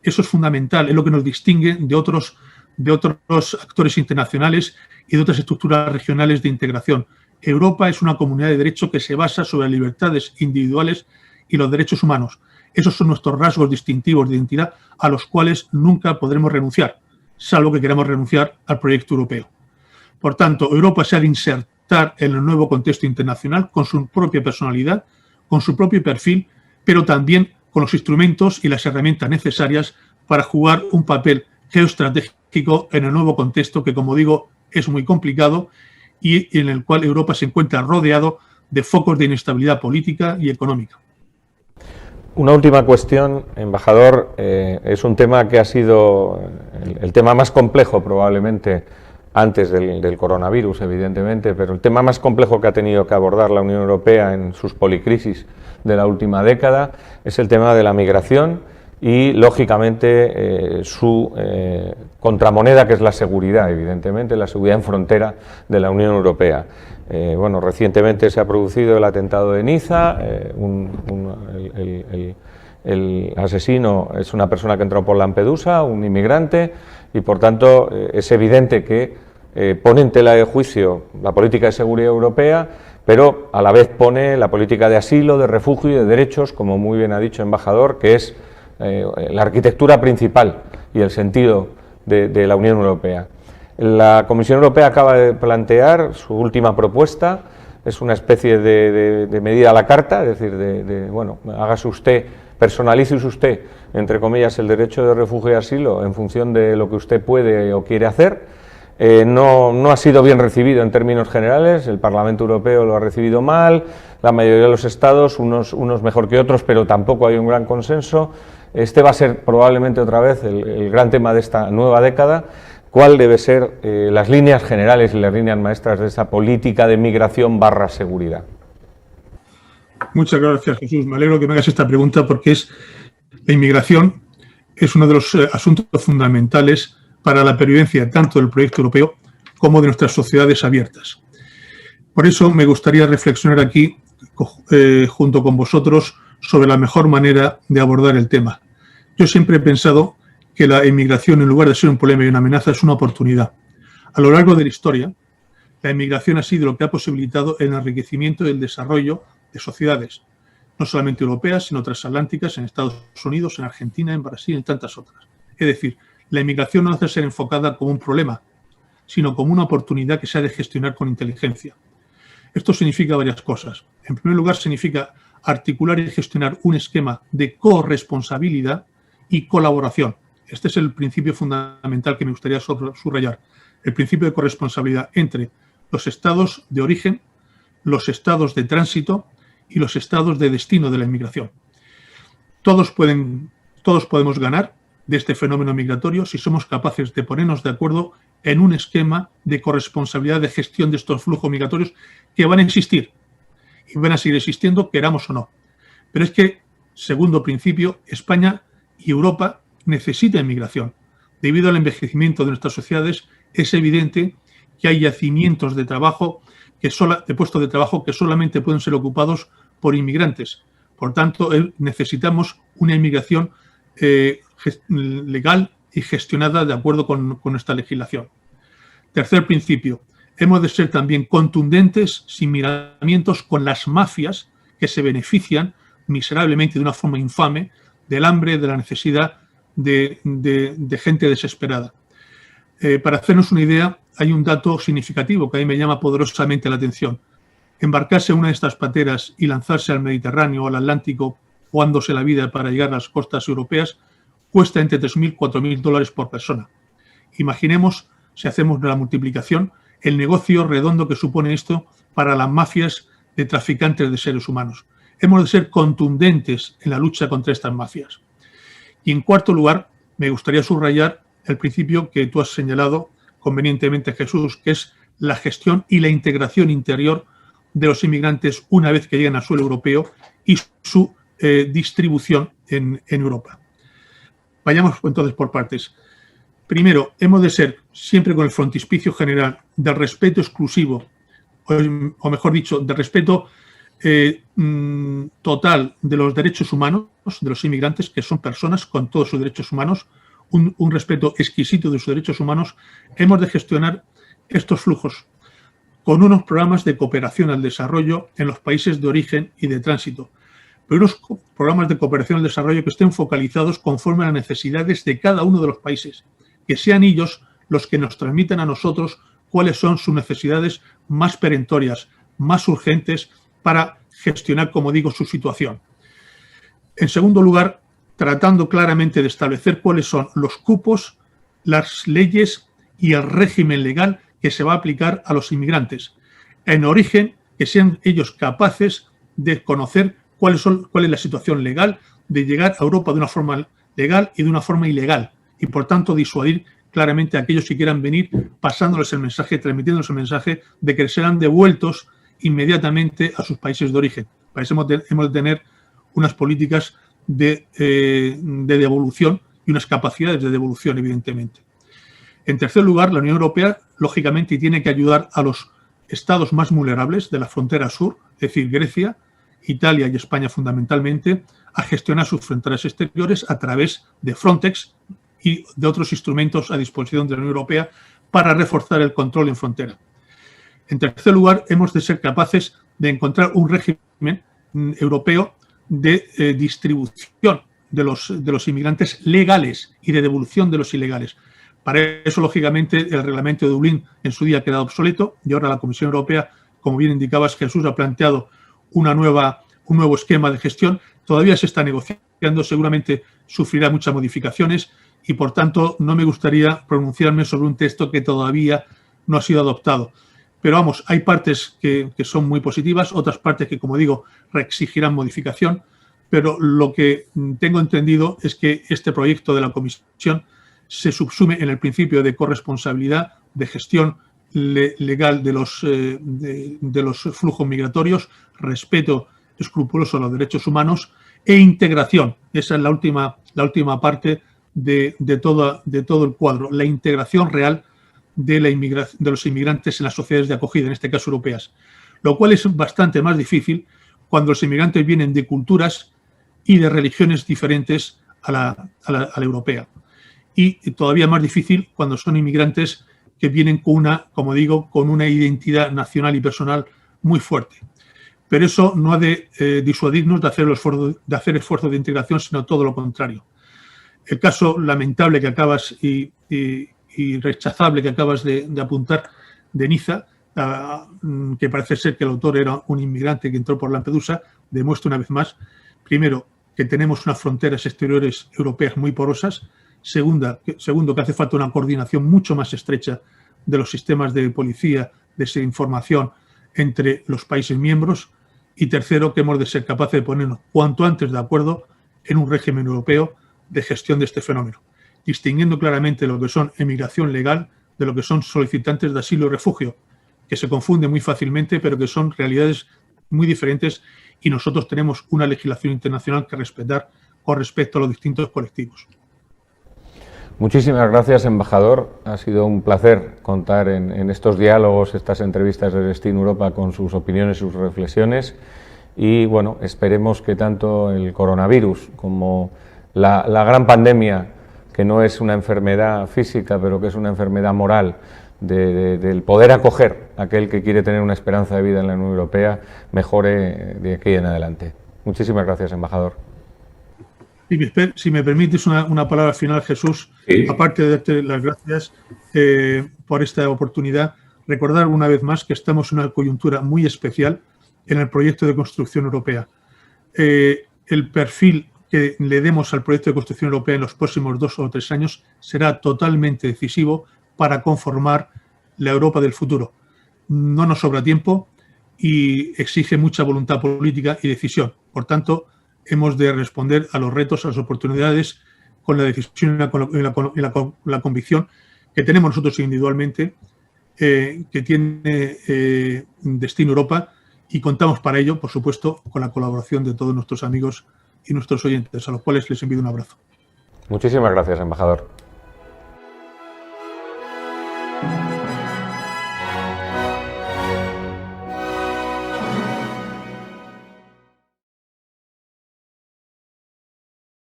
Eso es fundamental, es lo que nos distingue de otros actores internacionales y de otras estructuras regionales de integración. Europa es una comunidad de derecho que se basa sobre las libertades individuales y los derechos humanos. Esos son nuestros rasgos distintivos de identidad a los cuales nunca podremos renunciar, salvo que queramos renunciar al proyecto europeo. Por tanto, Europa se ha de insertar en el nuevo contexto internacional con su propia personalidad, con su propio perfil, pero también con los instrumentos y las herramientas necesarias para jugar un papel geoestratégico en el nuevo contexto que, como digo, es muy complicado y en el cual Europa se encuentra rodeado de focos de inestabilidad política y económica. Una última cuestión, embajador. Es un tema que ha sido el tema más complejo probablemente antes del coronavirus, evidentemente, pero el tema más complejo que ha tenido que abordar la Unión Europea en sus policrisis de la última década es el tema de la migración y, lógicamente, su contramoneda, que es la seguridad, evidentemente, la seguridad en frontera de la Unión Europea. Bueno, recientemente se ha producido el atentado de Niza. El asesino es una persona que entró por Lampedusa, un inmigrante, y por tanto es evidente que pone en tela de juicio la política de seguridad europea, pero a la vez pone la política de asilo, de refugio y de derechos, como muy bien ha dicho el embajador, que es la arquitectura principal y el sentido de la Unión Europea. La Comisión Europea acaba de plantear su última propuesta. Es una especie de medida a la carta, es decir, bueno, hágase usted, personalícese usted, entre comillas, el derecho de refugio y asilo en función de lo que usted puede o quiere hacer. No ha sido bien recibido en términos generales. El Parlamento Europeo lo ha recibido mal, la mayoría de los estados, unos mejor que otros, pero tampoco hay un gran consenso. Este va a ser probablemente otra vez el gran tema de esta nueva década. ¿Cuál debe ser las líneas generales y las líneas maestras de esa política de migración / seguridad? Muchas gracias, Jesús. Me alegro que me hagas esta pregunta porque la inmigración es uno de los asuntos fundamentales para la pervivencia tanto del proyecto europeo como de nuestras sociedades abiertas. Por eso me gustaría reflexionar aquí junto con vosotros sobre la mejor manera de abordar el tema. Yo siempre he pensado que la inmigración, en lugar de ser un problema y una amenaza, es una oportunidad. A lo largo de la historia, la inmigración ha sido lo que ha posibilitado el enriquecimiento y el desarrollo de sociedades, no solamente europeas, sino transatlánticas, en Estados Unidos, en Argentina, en Brasil y en tantas otras. Es decir, la inmigración no debe ser enfocada como un problema, sino como una oportunidad que se ha de gestionar con inteligencia. Esto significa varias cosas. En primer lugar, significa articular y gestionar un esquema de corresponsabilidad y colaboración. Este es el principio fundamental que me gustaría subrayar. El principio de corresponsabilidad entre los estados de origen, los estados de tránsito y los estados de destino de la inmigración. Todos podemos ganar de este fenómeno migratorio si somos capaces de ponernos de acuerdo en un esquema de corresponsabilidad de gestión de estos flujos migratorios que van a existir y van a seguir existiendo, queramos o no. Pero es que, segundo principio, España y Europa necesitan inmigración. Debido al envejecimiento de nuestras sociedades, es evidente que hay yacimientos de trabajo, de puestos de trabajo que solamente pueden ser ocupados por inmigrantes. Por tanto, necesitamos una inmigración legal y gestionada de acuerdo con esta legislación. Tercer principio, hemos de ser también contundentes, sin miramientos, con las mafias que se benefician miserablemente de una forma infame del hambre, de la necesidad de gente desesperada. Para hacernos una idea, hay un dato significativo que a mí me llama poderosamente la atención. Embarcarse en una de estas pateras y lanzarse al Mediterráneo o al Atlántico jugándose la vida para llegar a las costas europeas cuesta entre 3.000 y 4.000 dólares por persona. Imaginemos, si hacemos la multiplicación, el negocio redondo que supone esto para las mafias de traficantes de seres humanos. Hemos de ser contundentes en la lucha contra estas mafias. Y en cuarto lugar, me gustaría subrayar el principio que tú has señalado convenientemente, Jesús, que es la gestión y la integración interior de los inmigrantes una vez que llegan al suelo europeo y su distribución en Europa. Vayamos entonces por partes. Primero, hemos de ser siempre con el frontispicio general del respeto exclusivo, o mejor dicho, del respeto total de los derechos humanos de los inmigrantes, que son personas con todos sus derechos humanos, un respeto exquisito de sus derechos humanos. Hemos de gestionar estos flujos con unos programas de cooperación al desarrollo en los países de origen y de tránsito, pero unos programas de cooperación al desarrollo que estén focalizados conforme a las necesidades de cada uno de los países, que sean ellos los que nos transmitan a nosotros cuáles son sus necesidades más perentorias, más urgentes para gestionar, como digo, su situación. En segundo lugar, tratando claramente de establecer cuáles son los cupos, las leyes y el régimen legal que se va a aplicar a los inmigrantes. En origen, que sean ellos capaces de conocer cuál es la situación legal, de llegar a Europa de una forma legal y de una forma ilegal, y por tanto disuadir claramente a aquellos que quieran venir, pasándoles el mensaje, transmitiéndoles el mensaje de que serán devueltos inmediatamente a sus países de origen. Para eso hemos de tener unas políticas de devolución y unas capacidades de devolución, evidentemente. En tercer lugar, la Unión Europea, lógicamente, tiene que ayudar a los estados más vulnerables de la frontera sur, es decir, Grecia, Italia y España fundamentalmente, a gestionar sus fronteras exteriores a través de Frontex y de otros instrumentos a disposición de la Unión Europea para reforzar el control en frontera. En tercer lugar, hemos de ser capaces de encontrar un régimen europeo de distribución de los inmigrantes legales y de devolución de los ilegales. Para eso, lógicamente, el reglamento de Dublín en su día ha quedado obsoleto y ahora la Comisión Europea, como bien indicabas, Jesús, ha planteado un nuevo esquema de gestión. Todavía se está negociando, seguramente sufrirá muchas modificaciones y, por tanto, no me gustaría pronunciarme sobre un texto que todavía no ha sido adoptado. Pero vamos, hay partes que son muy positivas, otras partes que, como digo, exigirán modificación, pero lo que tengo entendido es que este proyecto de la Comisión se subsume en el principio de corresponsabilidad, de gestión legal de los flujos migratorios, respeto escrupuloso a los derechos humanos e integración. Esa es la última parte de todo el cuadro, la integración real de los inmigrantes en las sociedades de acogida, en este caso europeas, lo cual es bastante más difícil cuando los inmigrantes vienen de culturas y de religiones diferentes a la europea. Y todavía más difícil cuando son inmigrantes que vienen con una identidad nacional y personal muy fuerte. Pero eso no ha de disuadirnos de hacer esfuerzos de integración, sino todo lo contrario. El caso lamentable que acabas y rechazable que acabas de apuntar de Niza, que parece ser que el autor era un inmigrante que entró por Lampedusa, demuestra una vez más, primero, que tenemos unas fronteras exteriores europeas muy porosas. Segundo, que hace falta una coordinación mucho más estrecha de los sistemas de policía, de información entre los países miembros. Y tercero, que hemos de ser capaces de ponernos cuanto antes de acuerdo en un régimen europeo de gestión de este fenómeno, distinguiendo claramente lo que son emigración legal de lo que son solicitantes de asilo y refugio, que se confunden muy fácilmente, pero que son realidades muy diferentes y nosotros tenemos una legislación internacional que respetar con respecto a los distintos colectivos. Muchísimas gracias, embajador. Ha sido un placer contar en estos diálogos, estas entrevistas de Destino Europa con sus opiniones, sus reflexiones. Y bueno, esperemos que tanto el coronavirus como la gran pandemia, que no es una enfermedad física, pero que es una enfermedad moral, del poder acoger a aquel que quiere tener una esperanza de vida en la Unión Europea, mejore de aquí en adelante. Muchísimas gracias, embajador. Si me permites una palabra final, Jesús, sí. Aparte de darte las gracias por esta oportunidad, recordar una vez más que estamos en una coyuntura muy especial en el proyecto de construcción europea. El perfil que le demos al proyecto de construcción europea en los próximos 2 o 3 años será totalmente decisivo para conformar la Europa del futuro. No nos sobra tiempo y exige mucha voluntad política y decisión. Por tanto, hemos de responder a los retos, a las oportunidades, con la decisión y la convicción que tenemos nosotros individualmente, que tiene Destino Europa, y contamos para ello, por supuesto, con la colaboración de todos nuestros amigos y nuestros oyentes, a los cuales les envío un abrazo. Muchísimas gracias, embajador.